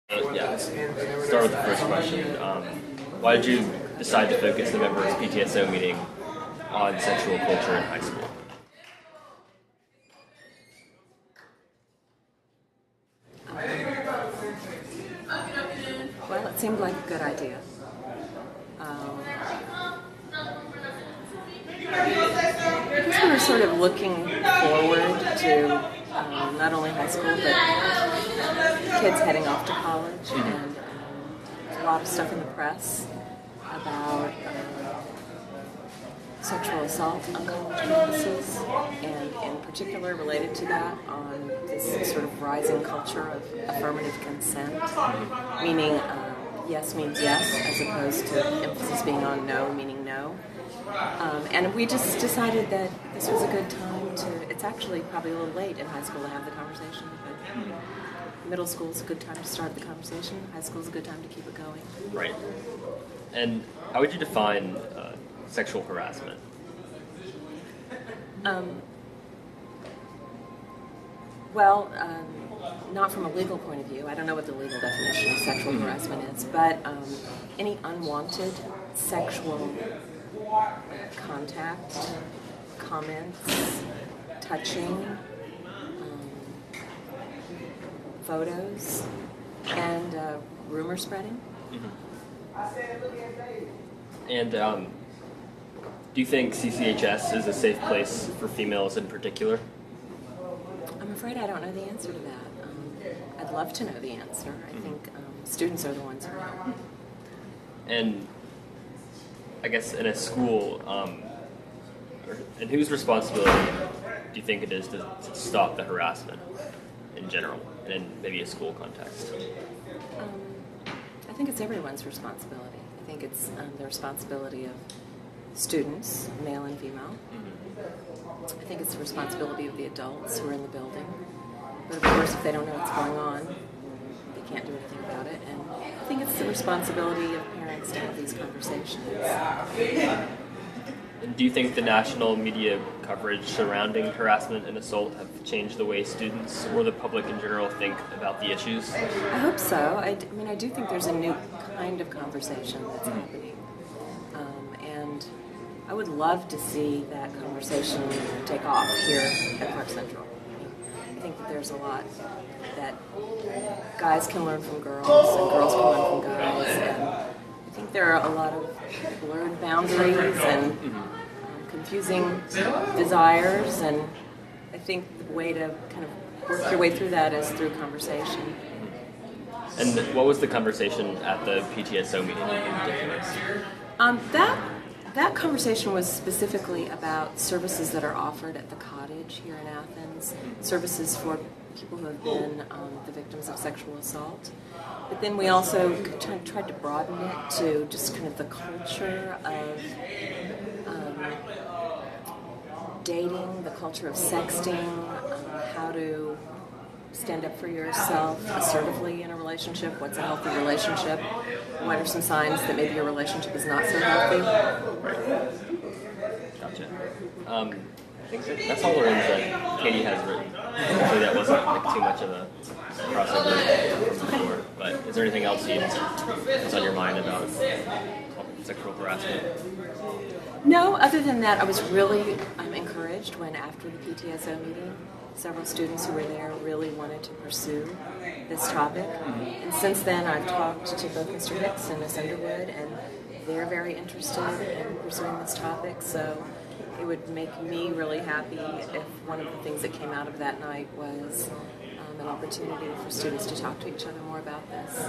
Yeah, start with the first question. Why did you decide to focus the members' PTSO meeting on sexual culture in high school? Well, it seemed like a good idea. Because we were sort of looking forward to not only high school, but kids heading off to college, and there's a lot of stuff in the press about sexual assault on college campuses, and in particular related to that, on this sort of rising culture of affirmative consent, meaning yes means yes, as opposed to emphasis being on no, meaning no. And we just decided that this was a good time to, it's actually probably a little late in high school to have the conversation, but middle school is a good time to start the conversation, high school is a good time to keep it going. Right. And how would you define sexual harassment? Not from a legal point of view. I don't know what the legal definition of sexual harassment is, but any unwanted sexual contact, comments, touching, photos, and rumor spreading. And do you think CCHS is a safe place for females in particular? I'm afraid I don't know the answer to that. I'd love to know the answer. I think students are the ones who know. And I guess in a school, and whose responsibility do you think it is to stop the harassment in general, and in maybe a school context? I think it's everyone's responsibility. I think it's the responsibility of students, male and female. I think it's the responsibility of the adults who are in the building. But of course, if they don't know what's going on, they can't do anything about it. And I think it's the responsibility of parents to have these conversations. And do you think the national media coverage surrounding harassment and assault have changed the way students or the public in general think about the issues? I hope so. I do think there's a new kind of conversation that's happening. And I would love to see that conversation take off here at Clark Central. I think that there's a lot that guys can learn from girls and girls can learn from guys. And I think there are a lot of blurred boundaries and confusing desires, and I think the way to kind of work your way through that is through conversation. And what was the conversation at the PTSO meeting in particular? That conversation was specifically about services that are offered at the cottage here in Athens, services for people who have been the victims of sexual assault. But then we also tried to broaden it to just kind of the culture of dating, the culture of sexting, how to stand up for yourself assertively in a relationship, what's a healthy relationship, what are some signs that maybe your relationship is not so healthy. Right. Gotcha. I think that's all the ones that Katie has written. Hopefully that wasn't like too much of a crossover from before. But is there anything else that's on your mind about sexual harassment? No, other than that, I was really encouraged when after the PTSO meeting, several students who were there really wanted to pursue this topic. And since then, I've talked to both Mr. Hicks and Ms. Underwood, and they're very interested in pursuing this topic. So it would make me really happy if one of the things that came out of that night was an opportunity for students to talk to each other more about this.